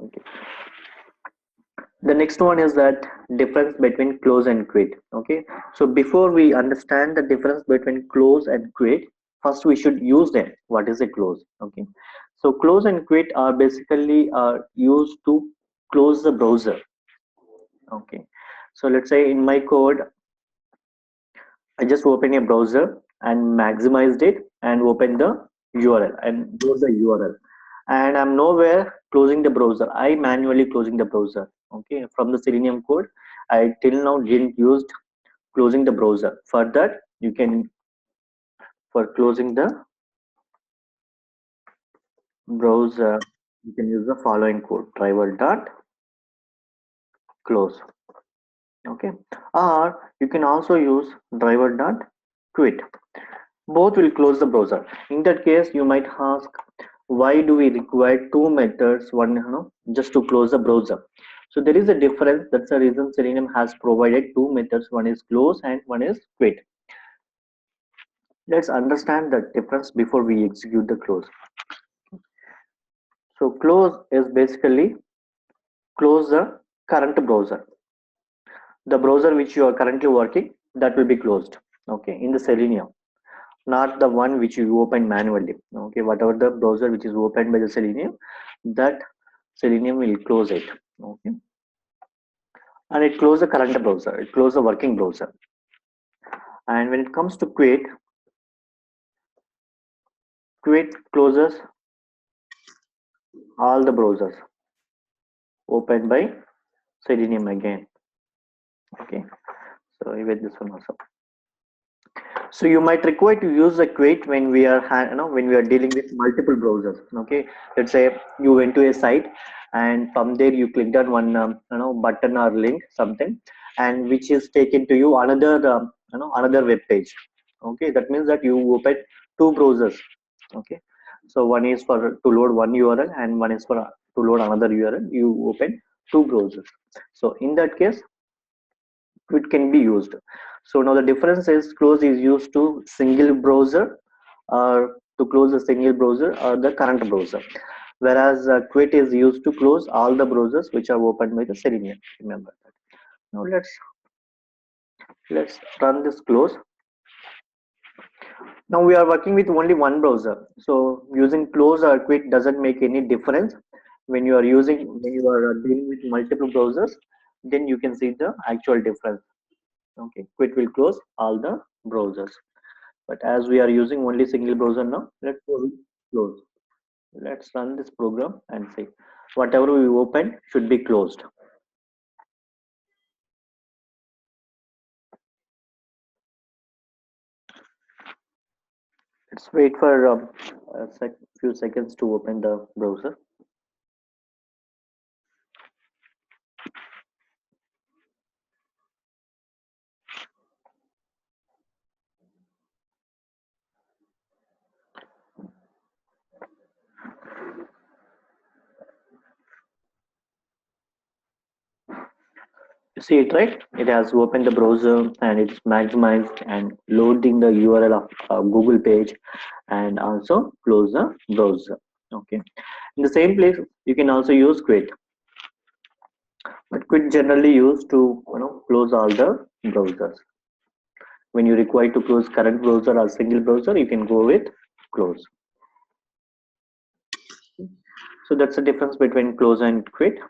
Okay. The next one is that difference between close and quit. Okay, so before we understand the difference between close and quit, first we should use them. What is a close? Okay, so close and quit are basically used to close the browser. Okay, so let's say in my code I just open a browser and maximized it and open the URL and close the URL, and I'm nowhere closing the browser. I manually closing the browser. Okay, from the Selenium code, I till now didn't use closing the browser. For that, you can, for closing the browser, you can use the following code: driver dot close. Okay, or you can also use driver dot quit. Both will close the browser. In that case, you might ask, why do we require two methods, one just to close the browser? So there is a difference. That's the reason Selenium has provided two methods. One is close and one is quit. Let's understand the difference before we execute the close. So close is basically close the current browser. The browser which you are currently working, that will be closed. Okay, in the Selenium, not the one which you open manually. Okay, whatever the browser which is opened by the Selenium, that Selenium will close it. Okay, and it closes the current browser, it closes the working browser. And when it comes to quit closes all the browsers opened by Selenium again. Okay, so even this one also. So you might require to use the quit when we are when we are dealing with multiple browsers. Okay, let's say you went to a site and from there you clicked on one button or link something, and which is taken to you another another web page. Okay, that means that you open two browsers. Okay, so one is for to load one URL and one is for to load another URL. You open two browsers. So in that case, it can be used. So now the difference is close is used to single browser or to close a single browser or the current browser, whereas quit is used to close all the browsers which are opened by the Selenium. Remember that. Now let's run this close. Now we are working with only one browser, so using close or quit doesn't make any difference. When you are dealing with multiple browsers, then you can see the actual difference. Okay, quit will close all the browsers, but as we are using only single browser now, let's go with close. Let's run this program and see whatever we open should be closed. Let's wait for a few seconds to open the browser. You see it, right? It has opened the browser and it's maximized and loading the URL of Google page, and also close the browser. Okay, in the same place you can also use quit, but quit generally used to close all the browsers. When you require to close current browser or single browser, you can go with close. So that's the difference between close and quit.